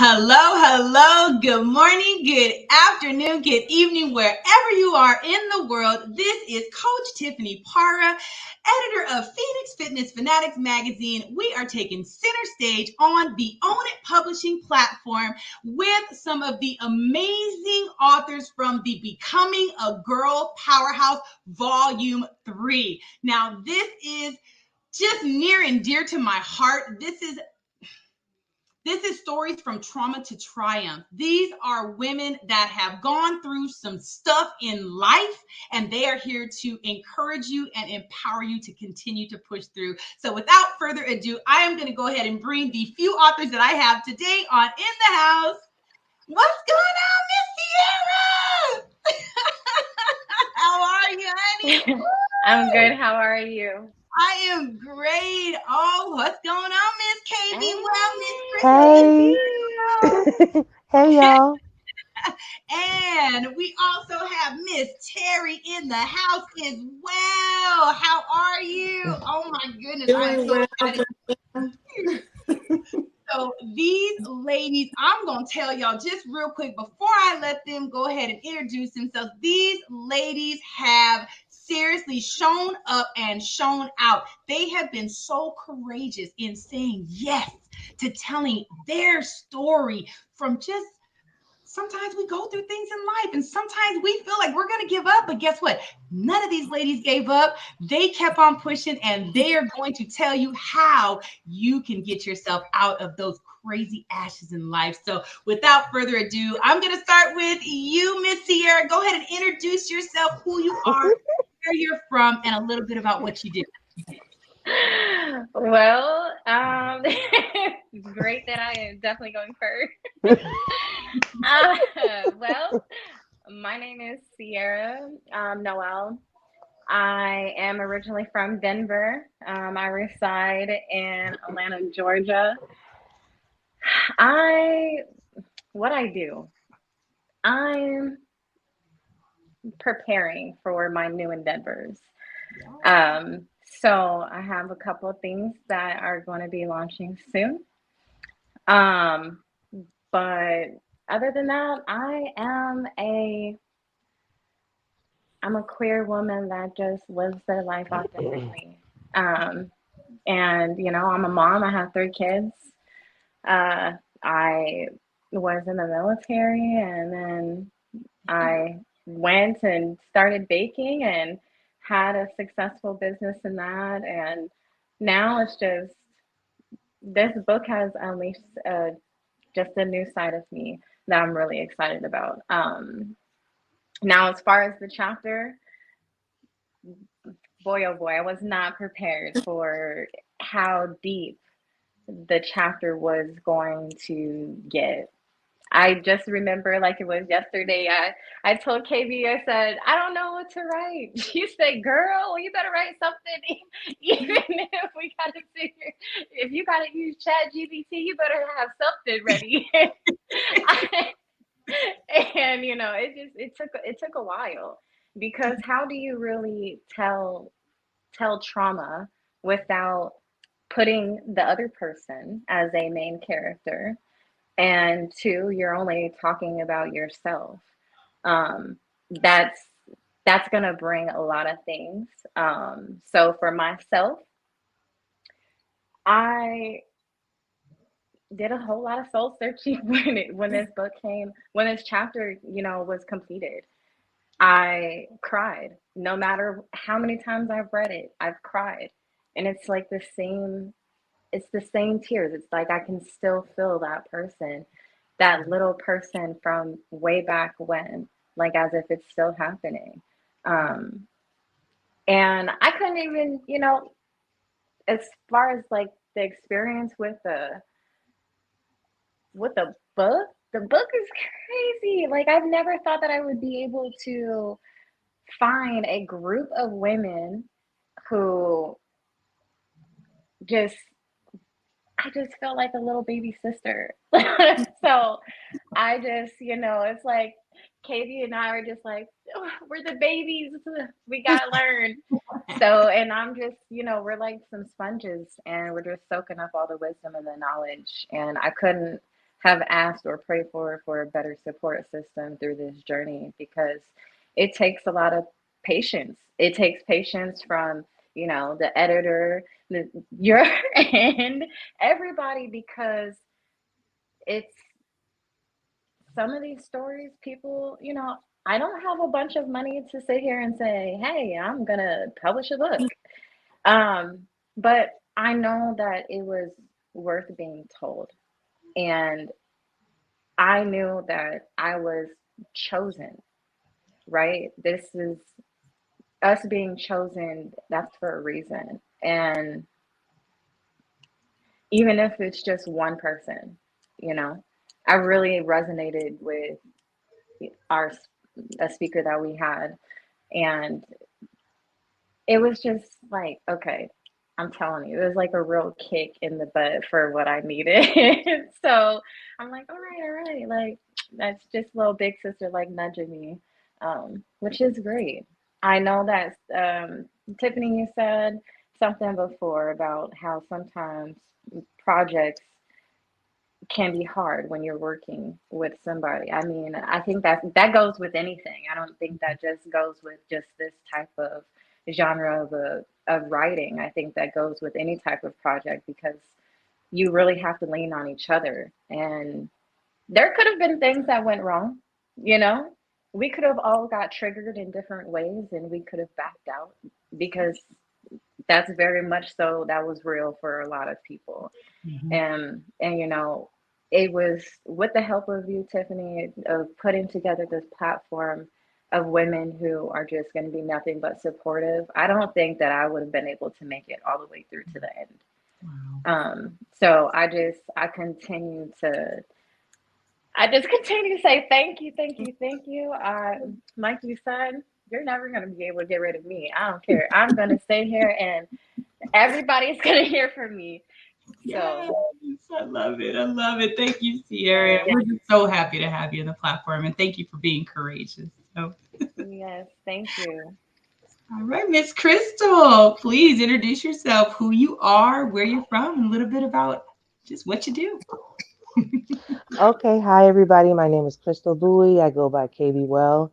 Hello, hello, good morning, good afternoon, good evening, wherever you are in the world. This is Coach Tiffany Para, editor of Phoenix Fitness Fanatics magazine. We are taking center stage on the Own It Publishing platform with some of the amazing authors from the Becoming a Girl Powerhouse Volume 3. Now, this is just near and dear to my heart. This is stories from trauma to triumph. These are women that have gone through some stuff in life, and they are here to encourage you and empower you to continue to push through. So without further ado, I am going to go ahead and bring the few authors that I have today on in the house. What's going on, Miss Cierra? How are you, honey? I'm good. How are you? I am great. Oh, what's going on, Miss KB? Well, Miss Hey. Hey, y'all. And we also have Miss Terry in the house as well. How are you? Oh my goodness, I'm so excited. So these ladies, I'm going to tell y'all just real quick before I let them go ahead and introduce themselves. These ladies have seriously shown up and shown out. They have been so courageous in saying yes to telling their story from just sometimes we go through things in life and sometimes we feel like we're going to give up. But guess what? None of these ladies gave up. They kept on pushing, and they are going to tell you how you can get yourself out of those crazy ashes in life. So without further ado, I'm going to start with you, Miss Cierra. Go ahead and introduce yourself, who you are, where you're from, and a little bit about what you do. well, it's great that I am definitely going first. Well, my name is Cierra Noel. I am originally from Denver. I reside in Atlanta, Georgia. What I do, I'm preparing for my new endeavors. So I have a couple of things that are going to be launching soon. Um, but other than that, I'm a queer woman that just lives their life authentically. And I'm a mom. I have 3 kids. I was in the military, and then I went and started baking and had a successful business in that. And now it's just this book has unleashed just a new side of me that I'm really excited about. Now, as far as the chapter, boy, oh boy, I was not prepared for how deep the chapter was going to get. I just remember like it was yesterday. I told KB, I said, I don't know what to write. She said, girl, you better write something. Even if we got to figure, if you got to use Chat GBT, you better have something ready. And it took a while, because how do you really tell trauma without putting the other person as a main character? And 2, you're only talking about yourself. That's going to bring a lot of things. So for myself, I did a whole lot of soul searching when this chapter, was completed. I cried. No matter how many times I've read it, I've cried. And it's like the same tears. It's like I can still feel that person, that little person from way back when, like as if it's still happening. And I couldn't even, as far as like the experience with the book, the book is crazy. Like I've never thought that I would be able to find a group of women who I just felt like a little baby sister. So I just, it's like Katie and I are just like, oh, we're the babies. We got to learn. So, and I'm just, we're like some sponges, and we're just soaking up all the wisdom and the knowledge. And I couldn't have asked or prayed for a better support system through this journey, because it takes a lot of patience. It takes patience from, the editor, your and everybody, because it's some of these stories, people, I don't have a bunch of money to sit here and say, hey, I'm gonna publish a book. But I know that it was worth being told. And I knew that I was chosen, right? This is us being chosen, that's for a reason. And even if it's just one person, you know, I really resonated with our a speaker that we had, and it was just like, okay, I'm telling you, it was like a real kick in the butt for what I needed. So I'm like, all right, like that's just little big sister like nudging me, which is great. I know that Tiffany, you said something before about how sometimes projects can be hard when you're working with somebody. I mean, I think that goes with anything. I don't think that just goes with just this type of genre of writing. I think that goes with any type of project, because you really have to lean on each other. And there could have been things that went wrong, you know? We could have all got triggered in different ways, and we could have backed out, because that's very much so, that was real for a lot of people. Mhm. And it was with the help of you, Tiffany, of putting together this platform of women who are just going to be nothing but supportive. I don't think that I would have been able to make it all the way through to the end. Wow. So I just continue to say thank you, thank you, thank you. Like you said, you're never going to be able to get rid of me. I don't care. I'm going to stay here, and everybody's going to hear from me. Yes, So, I love it. I love it. Thank you, Cierra. We're just so happy to have you on the platform, and thank you for being courageous. So, yes, thank you. all right, Miss Kristle, please introduce yourself, who you are, where you're from, and a little bit about just what you do. Okay, hi everybody. My name is Kristle Bowie. I go by KB Well.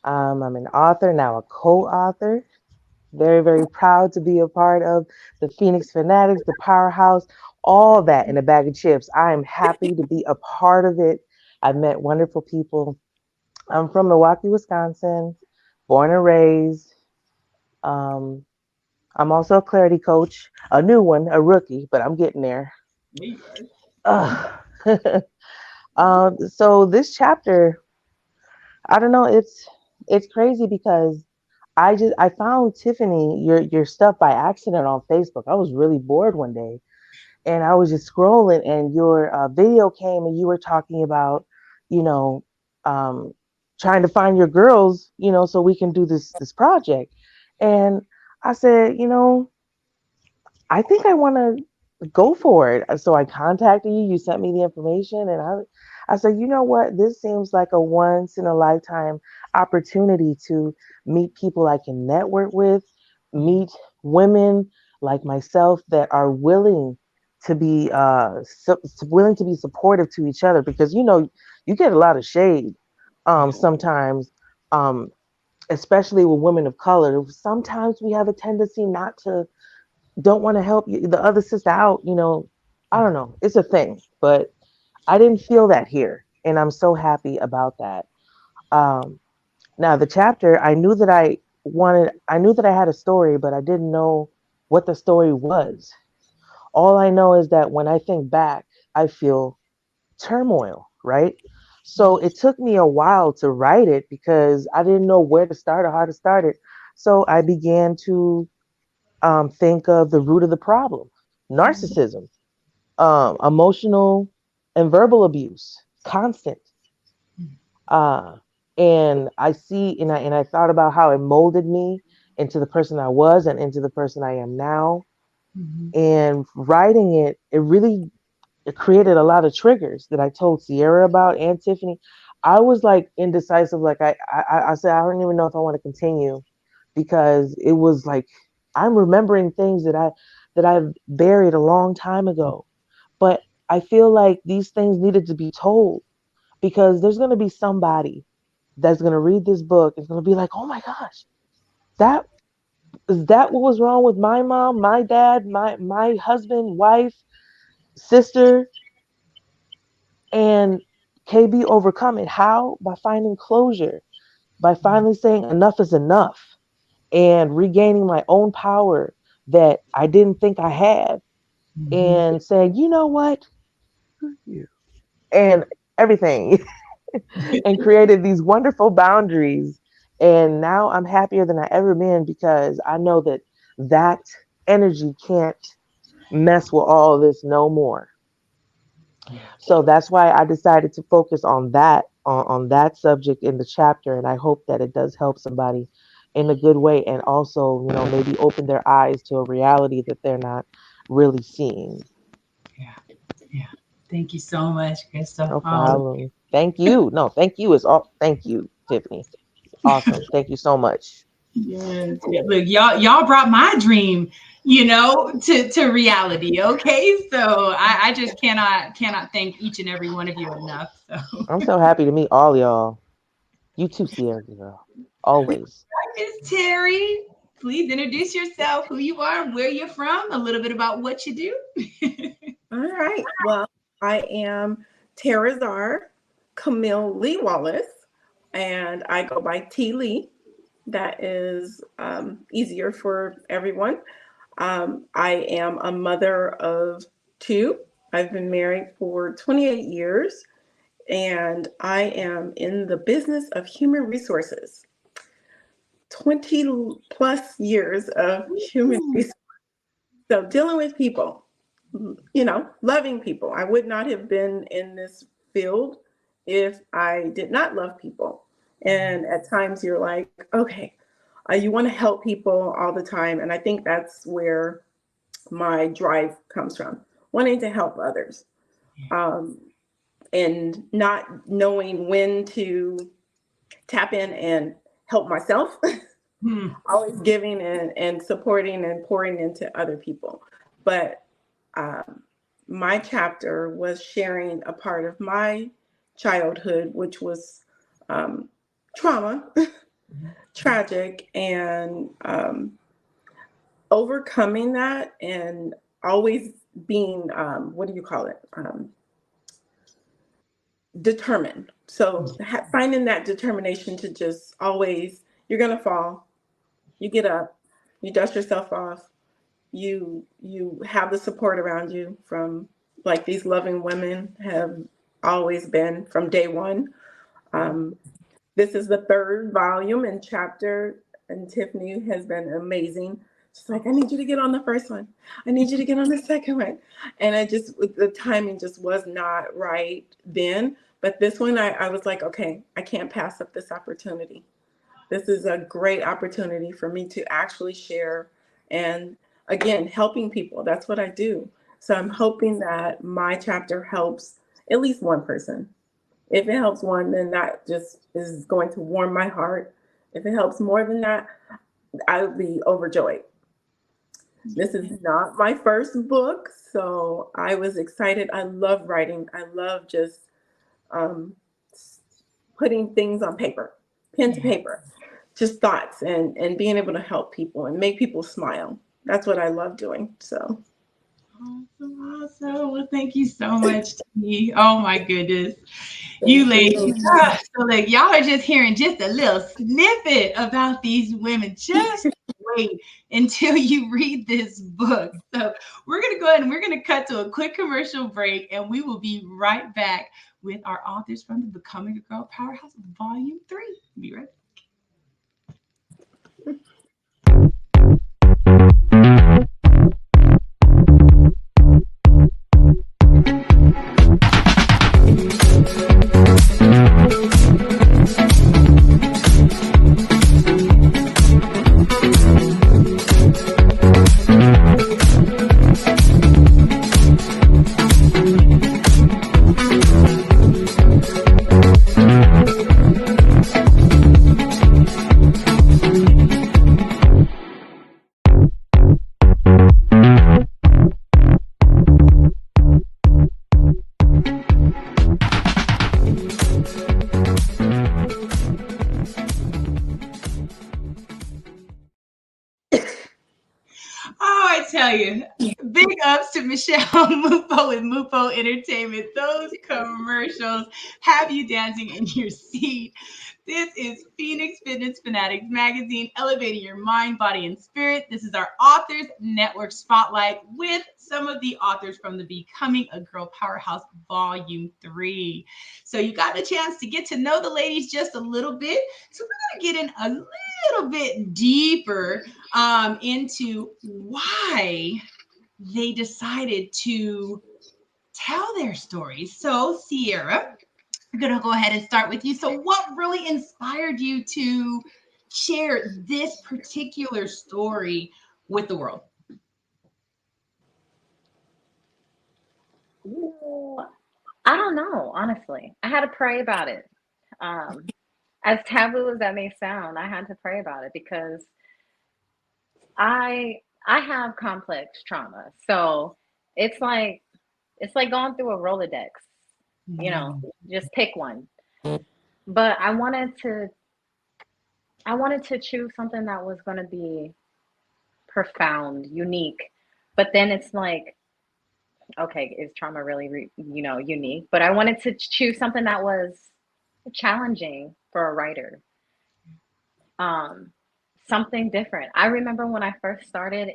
I'm an author, now a co-author. Very, very proud to be a part of the Phoenix Fanatics, the Powerhouse, all that in a bag of chips. I am happy to be a part of it. I've met wonderful people. I'm from Milwaukee, Wisconsin, born and raised. Um, I'm also a clarity coach, a new one, a rookie, but I'm getting there. There you are. Ugh. So this chapter, I don't know, it's crazy because I found Tiffany your stuff by accident on Facebook. I was really bored one day and I was just scrolling and your video came and you were talking about, you know, um, trying to find your girls, so we can do this project. And I said, I think I want to go for it. So I contacted you. You sent me the information, and I said, you know what? This seems like a once in a lifetime opportunity to meet people I can network with, meet women like myself that are willing to be willing to be supportive to each other, because you get a lot of shade sometimes, um, especially with women of color. Sometimes we have a tendency not to don't want to help you, the other sister out. I don't know. It's a thing, but I didn't feel that here. And I'm so happy about that. Um, Now, the chapter, I knew that I had a story, but I didn't know what the story was. All I know is that when I think back, I feel turmoil, right? So it took me a while to write it because I didn't know where to start or how to start it. So I began to think of the root of the problem: narcissism, emotional and verbal abuse, constant. Uh, and I thought about how it molded me into the person I was and into the person I am now. Mhm. And writing it really it created a lot of triggers that I told Cierra about and Tiffany. I was like indecisive. Like I said, I don't even know if I want to continue because it was like I'm remembering things that I've buried a long time ago. But I feel like these things needed to be told, because there's going to be somebody that's going to read this book and is going to be like, oh my gosh, that is that what was wrong with my mom, my dad, my husband, wife, sister? And KB overcome it. How? By finding closure, by finally saying enough is enough and regaining my own power that I didn't think I had, and saying, you know what? And everything, and created these wonderful boundaries. And now I'm happier than I ever been, because I know that that energy can't mess with all of this no more. So that's why I decided to focus on that, on that subject in the chapter. And I hope that it does help somebody in a good way, and also, maybe open their eyes to a reality that they're not really seeing. Yeah. Thank you so much, Kristle. No problem. Thank you. No, thank you. Thank you, Tiffany. Awesome. Thank you so much. Yes. Yeah. Look, y'all brought my dream, to reality. Okay. So I just cannot thank each and every one of you enough. So I'm so happy to meet all y'all. You too, Cierra girl. Always. Miss Terry, please introduce yourself, who you are, where you're from, a little bit about what you do. All right. Well, I am Terrazar Camille Lee Wallace, and I go by T. Lee. That is easier for everyone. I am a mother of 2. I've been married for 28 years, and I am in the business of human resources. 20 plus years of human resources. So dealing with people, loving people. I would not have been in this field if I did not love people. And at times you're like, okay, you want to help people all the time. And I think that's where my drive comes from, wanting to help others, and not knowing when to tap in and help myself. Always giving and supporting and pouring into other people. But my chapter was sharing a part of my childhood, which was trauma, tragic, and overcoming that, and always being, determined. So finding that determination to just always, you're going to fall, you get up, you dust yourself off, you have the support around you from, like, these loving women have always been from day one. This is the 3rd volume and chapter, and Tiffany has been amazing. She's like, I need you to get on the first one. I need you to get on the second one. And the timing just was not right then. But this one, I was like, okay, I can't pass up this opportunity. This is a great opportunity for me to actually share, and again, helping people. That's what I do. So I'm hoping that my chapter helps at least one person. If it helps one, then that just is going to warm my heart. If it helps more than that, I would be overjoyed. This is not my first book, so I was excited. I love writing. I love just putting things on paper, pen to paper, just thoughts, and being able to help people and make people smile. That's what I love doing. So. Awesome. Well, thank you so much, T. Oh my goodness. You ladies. So like, y'all are just hearing just a little snippet about these women. Just wait until you read this book. So we're going to go ahead and we're going to cut to a quick commercial break, and we will be right back with our authors from the Becoming a Girl Powerhouse Volume 3. Be right back. tell you, big ups to Michelle Mupo with Mupo Entertainment. Those commercials have you dancing in your seat. This is Phoenix Fitness Fanatics Magazine, elevating your mind, body, and spirit. This is our Authors Network Spotlight with some of the authors from the Becoming a Girl Powerhouse Volume 3. So you got the chance to get to know the ladies just a little bit. So we're going to get in a little bit deeper into why they decided to tell their stories. So Cierra, I'm going to go ahead and start with you. So what really inspired you to share this particular story with the world? Ooh, I don't know, honestly. I had to pray about it. As taboo as that may sound, I had to pray about it because I have complex trauma. So it's like going through a Rolodex, just pick one. But I wanted to choose something that was going to be profound, unique. But then it's like, okay, is trauma really, unique? But I wanted to choose something that was challenging for a writer. Something different. I remember when I first started,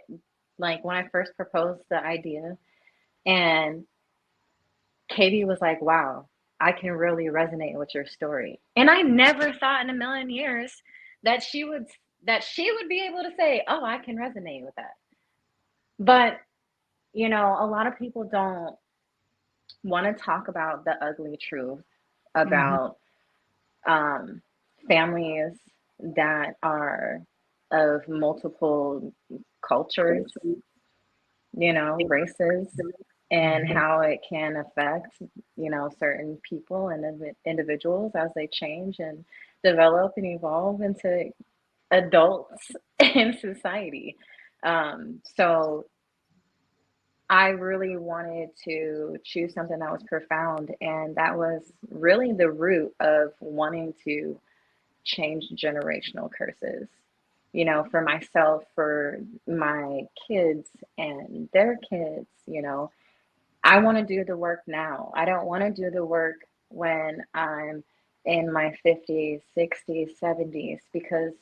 like when I first proposed the idea, and Katie was like, wow, I can really resonate with your story. And I never thought in a million years that she would be able to say, oh, I can resonate with that. But, a lot of people don't want to talk about the ugly truth about families that are of multiple cultures, races, and how it can affect, certain people and individuals as they change and develop and evolve into adults in society. So I really wanted to choose something that was profound, and that was really the root of wanting to change generational curses. For myself, for my kids and their kids, I want to do the work now. I don't want to do the work when I'm in my 50s, 60s, 70s, because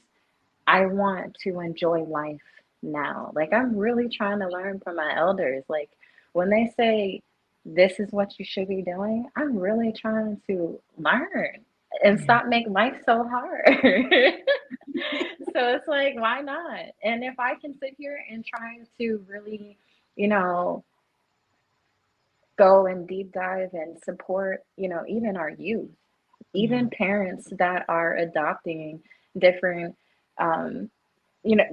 I want to enjoy life now. Like, I'm really trying to learn from my elders. Like, when they say this is what you should be doing, I'm really trying to learn and stop making life so hard. So it's like, why not? And if I can sit here and try to really, go and deep dive and support, even our youth, even parents that are adopting different,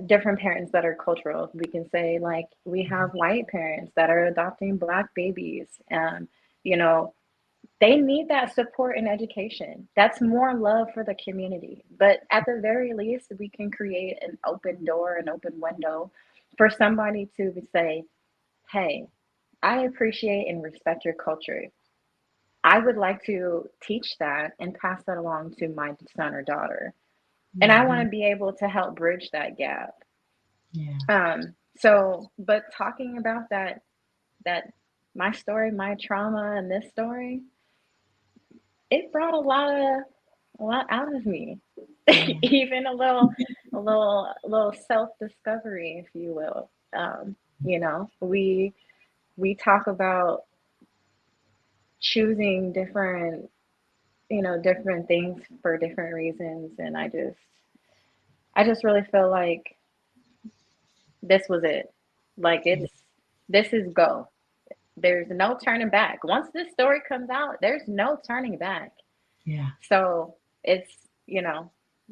different parents that are cultural. We can say, like, we have white parents that are adopting Black babies, and, they need that support and education. That's more love for the community. But at the very least, we can create an open door, an open window for somebody to say, hey, I appreciate and respect your culture. I would like to teach that and pass that along to my son or daughter. And I want to be able to help bridge that gap. So, but talking about that my story, my trauma, and this story, it brought a lot out of me. Even a little self-discovery, if you will. We talk about choosing different things for different reasons, and I just really feel like this was it. Like, this is go. There's no turning back. Once this story comes out, there's no turning back. Yeah. So it's,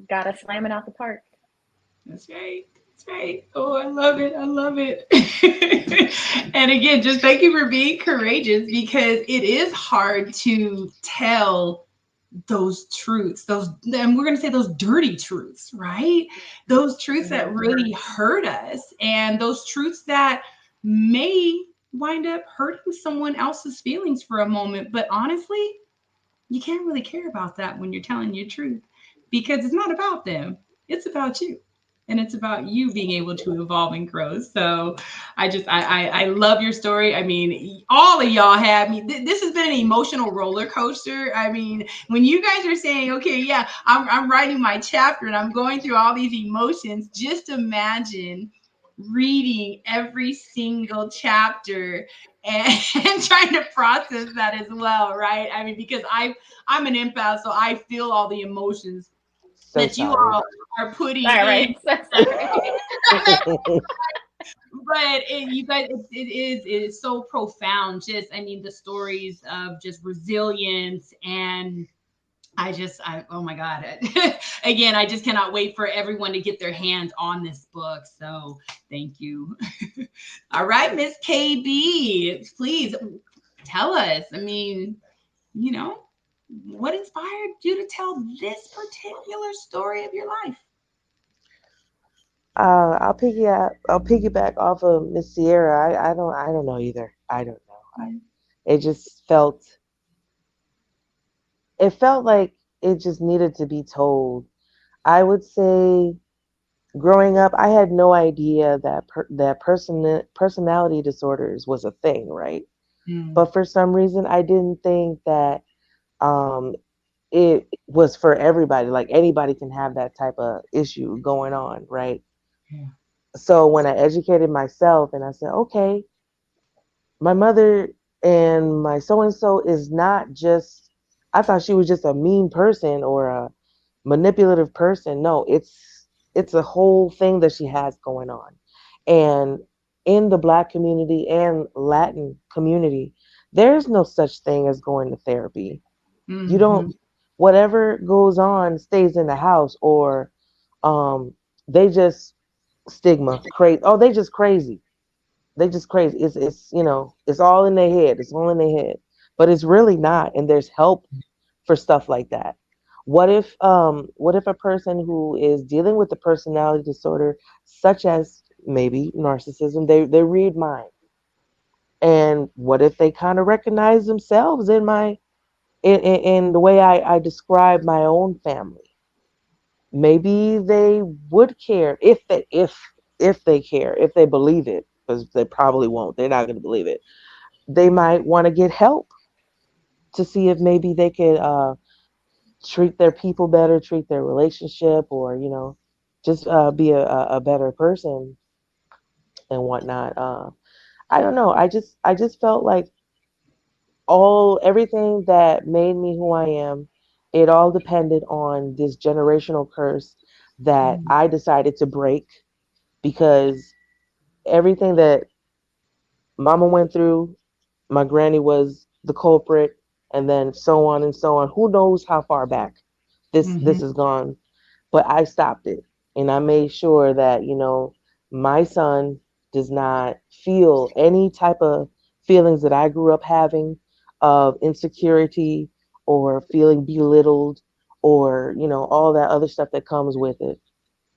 gotta slam it out the park. That's right. That's right. Oh, I love it. I love it. And again, just thank you for being courageous, because it is hard to tell those truths, and we're going to say those dirty truths, right? Those truths that really hurt us, and those truths that may wind up hurting someone else's feelings for a moment. But honestly, you can't really care about that when you're telling your truth, because it's not about them. It's about you. and it's about you being able to evolve and grow. So I love your story. I mean, all of y'all have me. This has been an emotional roller coaster. I mean, when you guys are saying, okay, yeah, I'm writing my chapter and I'm going through all these emotions, just imagine reading every single chapter and, and trying to process that as well, right? I mean, because I'm an empath, so I feel all the emotions So that you sorry. all are putting All in. right. So sorry. But you guys, it is so profound. Just, I mean, the stories of just resilience and oh my God. Again, I just cannot wait for everyone to get their hands on this book. So thank you. All right, Miss KB, please tell us. I mean, you know, what inspired you to tell this particular story of your life? I'll piggyback off of Miss Sierra. I don't know either. I don't know. It just it felt like it just needed to be told. I would say growing up, I had no idea that personality disorders was a thing, right? Mm. But for some reason, I didn't think that um, it was for everybody. Like anybody can have that type of issue going on, right? Yeah. So when I educated myself and I said, okay, my mother and my so and so is not just, I thought she was just a mean person or a manipulative person. No, it's a whole thing that she has going on. And in the Black community and Latin community, there's no such thing as going to therapy. You Mm-hmm. don't, whatever goes on stays in the house, or um they just stigma crazy. Oh, they just crazy. They just crazy. It's it's all in their head. It's all in their head. But it's really not. And there's help for stuff like that. What if a person who is dealing with a personality disorder such as maybe narcissism, they read mine. And what if they kind of recognize themselves in my in the way I describe my own family? Maybe they would care if they care, if they believe it, because they probably won't. They're not going to believe it. They might want to get help to see if maybe they could treat their people better, treat their relationship, or just be a better person and whatnot. I don't know. I just felt like everything that made me who I am, it all depended on this generational curse that I decided to break, because everything that mama went through, my granny was the culprit, and then so on and so on. Who knows how far back this Mm-hmm. has gone? But I stopped it, and I made sure that my son does not feel any type of feelings that I grew up having of insecurity or feeling belittled, or all that other stuff that comes with it.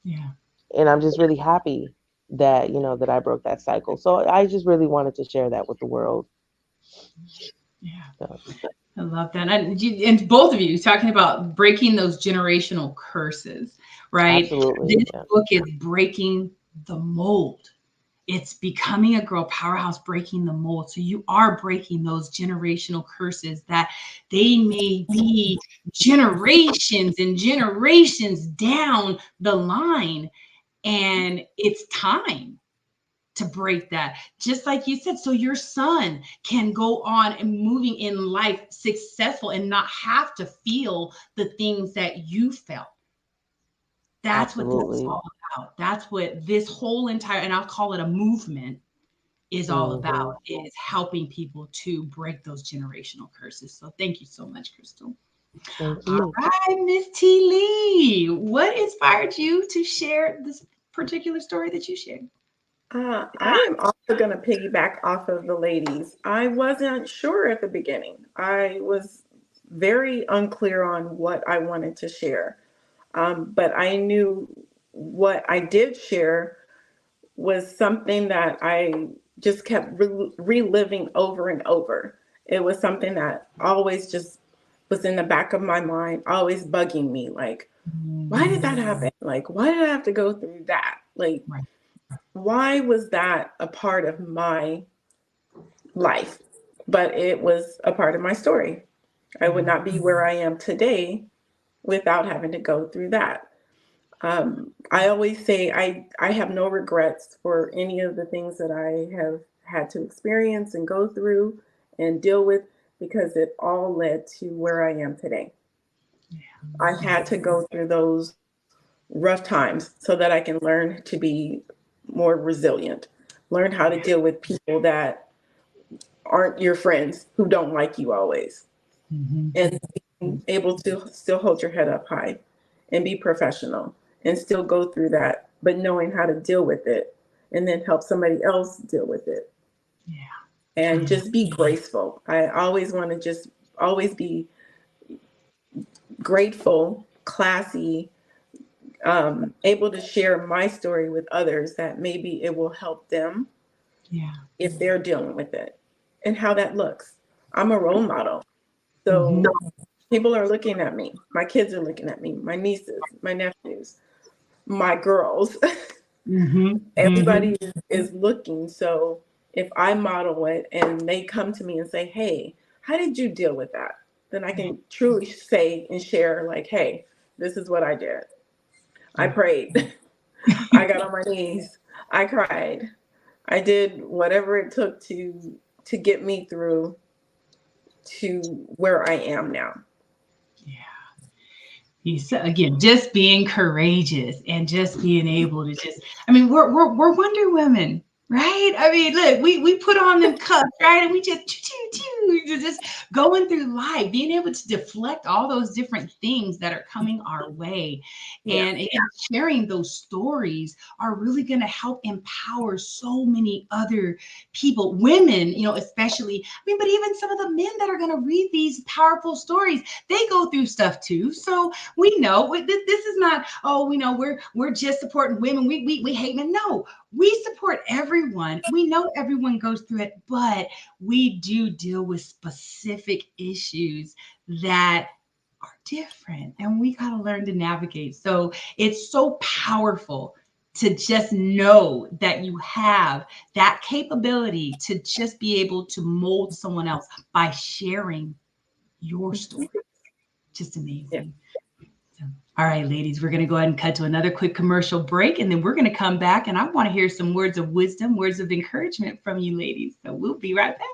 Yeah. And I'm just really happy that that I broke that cycle. So I just really wanted to share that with the world. Yeah. So, I love that. And both of you talking about breaking those generational curses, right? absolutely, This yeah. book is breaking the mold. It's becoming a girl powerhouse, breaking the mold. So you are breaking those generational curses that they may be generations and generations down the line. And it's time to break that, just like you said, so your son can go on and moving in life successful and not have to feel the things that you felt. That's what this is Absolutely. all about. That's what this whole entire, and I'll call it a movement, is all Hmm. about, is helping people to break those generational curses. So thank you so much, Kristle. Thank All you. right, Miss T. Lee, what inspired you to share this particular story that you shared? I am also going to piggyback off of the ladies. I wasn't sure at the beginning. I was very unclear on what I wanted to share. But I knew what I did share was something that I just kept reliving over and over. It was something that always just was in the back of my mind, always bugging me. Like, why did that happen? Like, why did I have to go through that? Like, Right. why was that a part of my life? But it was a part of my story. I would not be where I am today without having to go through that. I always say I have no regrets for any of the things that I have had to experience and go through and deal with, because it all led to where I am today. I had to go through those rough times so that I can learn to be more resilient, learn how to deal with people that aren't your friends, who don't like you always, and being able to still hold your head up high and be professional and still go through that, but knowing how to deal with it and then help somebody else deal with it. Yeah. And just be graceful. I always want to just always be grateful, classy, able to share my story with others, that maybe it will help them Yeah. if they're dealing with it, and how that looks. I'm a role model. So people are looking at me. My kids are looking at me, my nieces, my nephews, my girls. Everybody is looking. So if I model it and they come to me and say, hey, how did you deal with that? Then I can truly say and share, like, hey, this is what I did. I prayed. I got on my knees. I cried. I did whatever it took to get me through to where I am now. Again, just being courageous and just being able to just, I mean, we're Wonder Women, right? I mean, look, we put on them cuffs, right? And we just just going through life, being able to deflect all those different things that are coming our way. And again, sharing those stories are really going to help empower so many other people, women, especially, I mean, but even some of the men that are going to read these powerful stories, they go through stuff too. So we know this is not, oh, we know we're just supporting women. We hate men. No, we support everyone. We know everyone goes through it, but we do deal with specific issues that are different, and we got to learn to navigate. So it's so powerful to just know that you have that capability to just be able to mold someone else by sharing your story. Just amazing. All right, ladies, we're going to go ahead and cut to another quick commercial break, and then we're going to come back, and I want to hear some words of wisdom, words of encouragement from you ladies. So we'll be right back.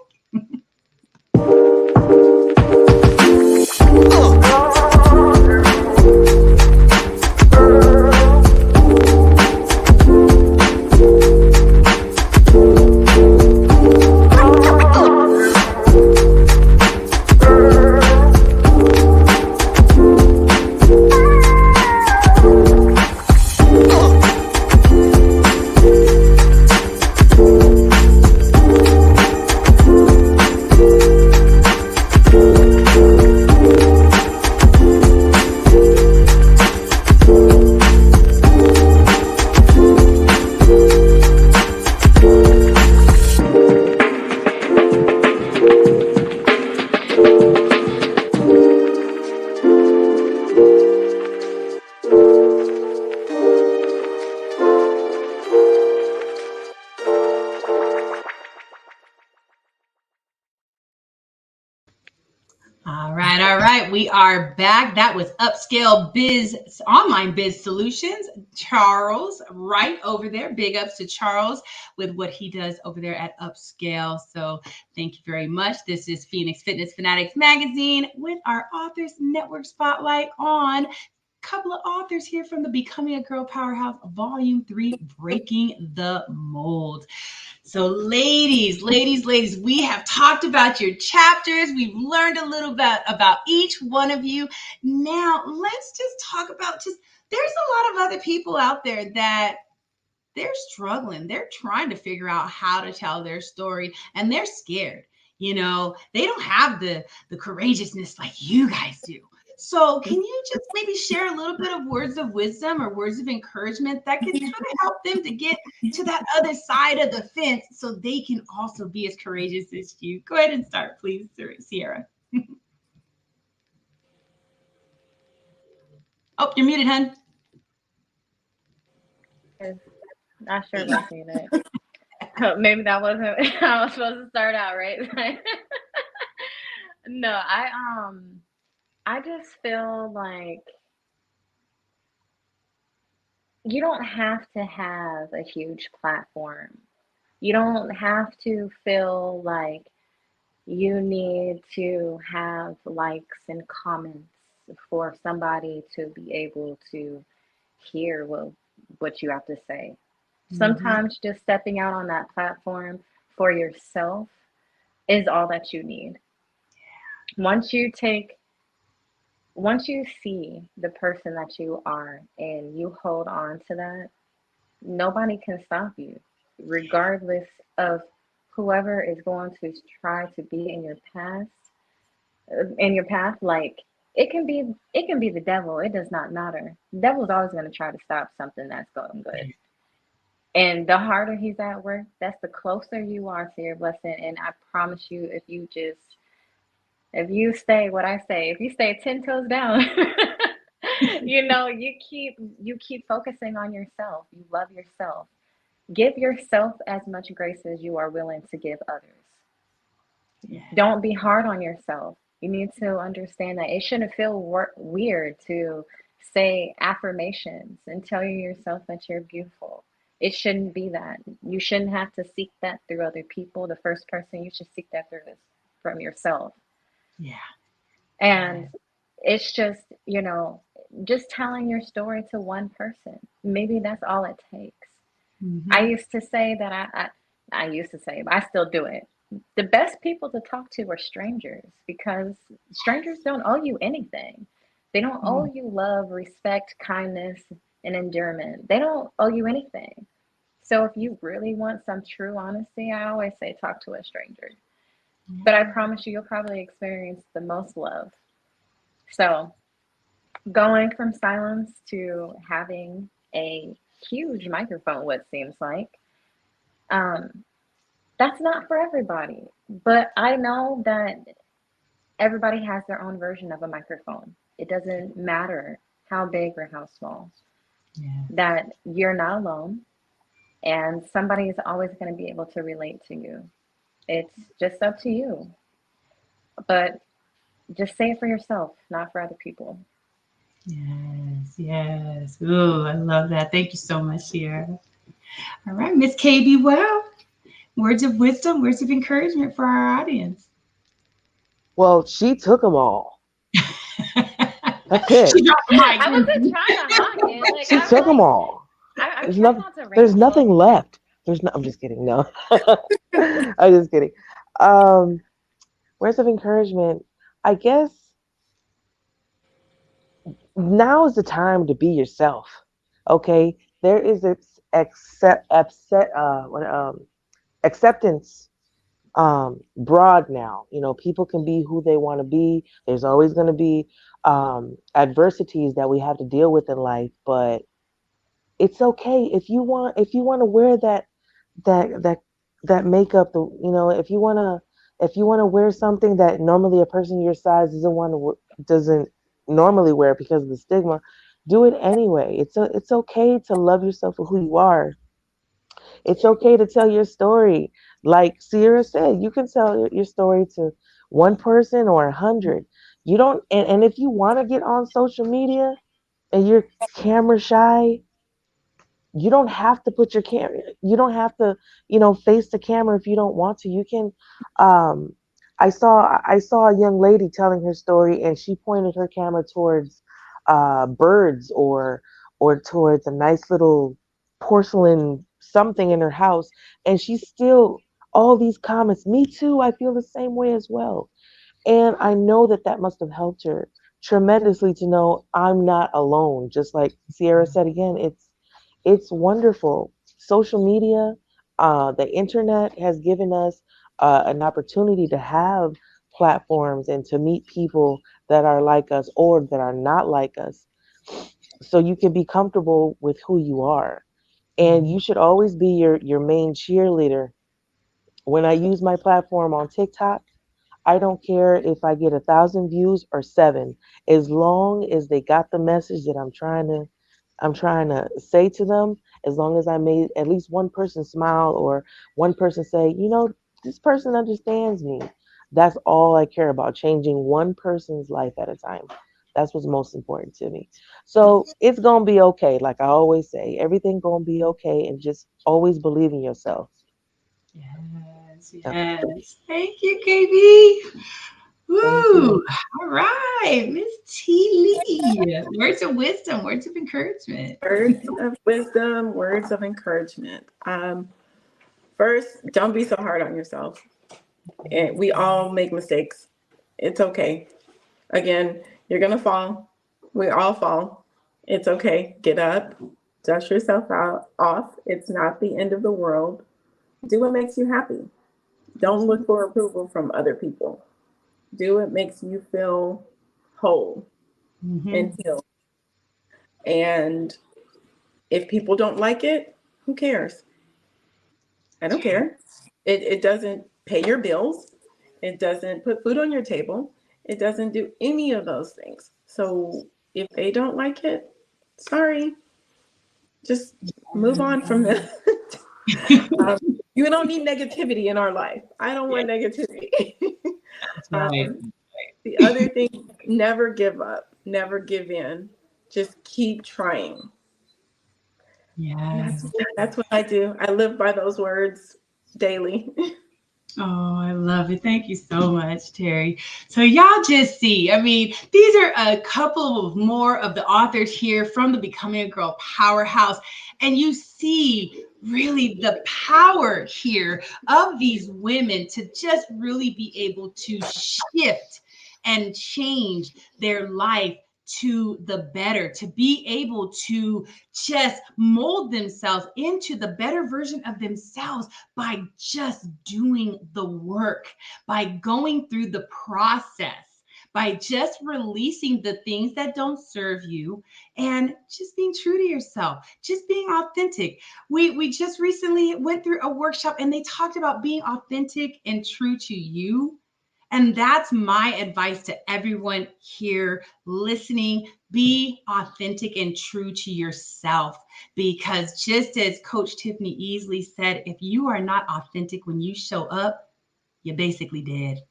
All right. We are back. That was Upscale Biz, Online Biz Solutions. Charles, right over there. Big ups to Charles with what he does over there at Upscale. So thank you very much. This is Phoenix Fitness Fanatics Magazine with our Authors Network Spotlight on couple of authors here from the Becoming a Girl Powerhouse Volume 3, Breaking the Mold. So ladies, we have talked about your chapters. We've learned a little bit about each one of you. Now let's just talk about there's a lot of other people out there that they're struggling. They're trying to figure out how to tell their story, and they're scared. They don't have the courageousness like you guys do. So can you just maybe share a little bit of words of wisdom or words of encouragement that can kind of help them to get to that other side of the fence so they can also be as courageous as you? Go ahead and start, please, Cierra. Oh, you're muted, hun. I sure was muted. Maybe that wasn't how I was supposed to start out, right? No, I just feel like you don't have to have a huge platform. You don't have to feel like you need to have likes and comments for somebody to be able to hear what you have to say. Mm-hmm. Sometimes just stepping out on that platform for yourself is all that you need. Once you take once you see the person that you are and you hold on to that, nobody can stop you, regardless of whoever is going to try to be in your path. Like it can be the devil. It does not matter. The devil's always going to try to stop something that's going good. And the harder he's at work, that's the closer you are to your blessing. And I promise you, if you stay, what I say, if you stay 10 toes down, you keep focusing on yourself. You love yourself. Give yourself as much grace as you are willing to give others. Yeah. Don't be hard on yourself. You need to understand that it shouldn't feel weird to say affirmations and tell yourself that you're beautiful. It shouldn't be that. You shouldn't have to seek that through other people. The first person you should seek that through is from yourself. Yeah. And it's just telling your story to one person. Maybe that's all it takes. I Mm-hmm. used to say that I used to say, but I still do it. The best people to talk to are strangers because strangers don't owe you anything. They don't owe you love, respect, kindness, and endearment. They don't owe you anything. So if you really want some true honesty, I always say talk to a stranger. But I promise you, you'll probably experience the most love. So going from silence to having a huge microphone, what seems like, um, that's not for everybody. But I know that everybody has their own version of a microphone. It doesn't matter how big or how small, Yeah. that you're not alone and somebody is always going to be able to relate to you. It's just up to you. But just say it for yourself, not for other people. Yes. Yes. Ooh, I love that. Thank you so much, Sierra. All right, Miss KB. Well, words of wisdom, words of encouragement for our audience. Well, she took them all. That's it. She dropped the mic, I didn't wasn't she? trying to hog it. Like She took them all. I There's try nothing. not to There's ramble. nothing left. There's no. I'm just kidding. No, I'm just kidding. Um, words of encouragement. I guess now is the time to be yourself. Okay, there is acceptance broad now. You know, people can be who they want to be. There's always going to be adversities that we have to deal with in life, but it's okay if you want to wear that that that makeup. If you want to wear something that normally a person your size doesn't normally wear because of the stigma. Do it anyway. It's okay to love yourself for who you are. It's okay to tell your story. Like Sierra said, you can tell your story to one person or 100. You don't, and if you want to get on social media and you're camera shy, you don't have to put your camera, you don't have to, face the camera if you don't want to. You can, um, I saw a young lady telling her story and she pointed her camera towards birds or towards a nice little porcelain something in her house, and she's still all these comments. Me too. I feel the same way as well. And I know that must have helped her tremendously to know I'm not alone. Just like Sierra said again, it's wonderful. Social media, the internet has given us an opportunity to have platforms and to meet people that are like us or that are not like us. So you can be comfortable with who you are. And you should always be your main cheerleader. When I use my platform on TikTok, I don't care if I get 1,000 views or 7, as long as they got the message that I'm trying to say to them. As long as I made at least one person smile or one person say, this person understands me. That's all I care about, changing one person's life at a time. That's what's most important to me. So it's gonna be okay. Like I always say, everything gonna be okay, and just always believe in yourself. Yes, Okay. yes. Thank you, KB. Thank Woo. you. All right, Miss T. Lee. Words of wisdom, words of encouragement. Words of wisdom, words of encouragement. First, don't be so hard on yourself. And we all make mistakes. It's okay. Again, you're gonna fall. We all fall. It's okay. Get up, dust yourself out off. It's not the end of the world. Do what makes you happy. Don't look for approval from other people. Do what makes you feel whole and healed. And if people don't like it, who cares? I don't care. It doesn't pay your bills. It doesn't put food on your table. It doesn't do any of those things. So if they don't like it, sorry, just move on from this. You don't need negativity in our life. I don't want negativity. That's right. The other thing, never give up, never give in. Just keep trying. Yes. That's what I do. I live by those words daily. Oh, I love it. Thank you so much, Terry. So y'all just see, I mean, these are a couple of more of the authors here from the Becoming a Girl Powerhouse. And you see really the power here of these women to just really be able to shift and change their life to the better, to be able to just mold themselves into the better version of themselves by just doing the work, by going through the process, by just releasing the things that don't serve you and just being true to yourself, just being authentic. We just recently went through a workshop and they talked about being authentic and true to you. And that's my advice to everyone here listening. Be authentic and true to yourself. Because just as Coach Tiffany Easley said, if you are not authentic when you show up, you're basically dead.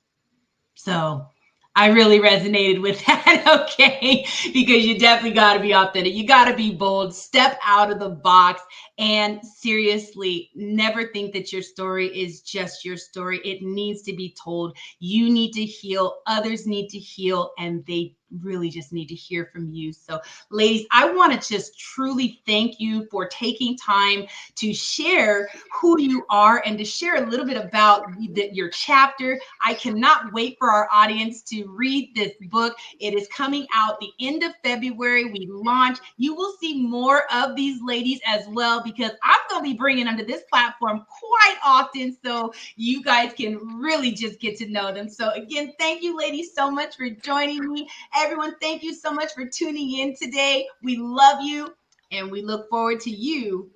So I really resonated with that, okay? Because you definitely got to be authentic. You got to be bold, step out of the box, and seriously, never think that your story is just your story. It needs to be told. You need to heal, others need to heal, and they really just need to hear from you. So, ladies, I want to just truly thank you for taking time to share who you are and to share a little bit about your chapter. I cannot wait for our audience to read this book. It is coming out the end of February. We launch. You will see more of these ladies as well because I'm going to be bringing them to this platform quite often so you guys can really just get to know them. So again, thank you ladies so much for joining me. Everyone, thank you so much for tuning in today. We love you and we look forward to you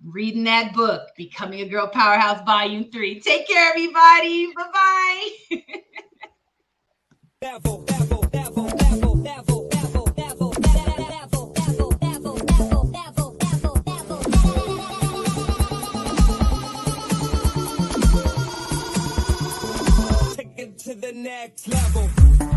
reading that book, Becoming a Girl Powerhouse Volume 3. Take care, everybody. Bye-bye. Take it to the next level.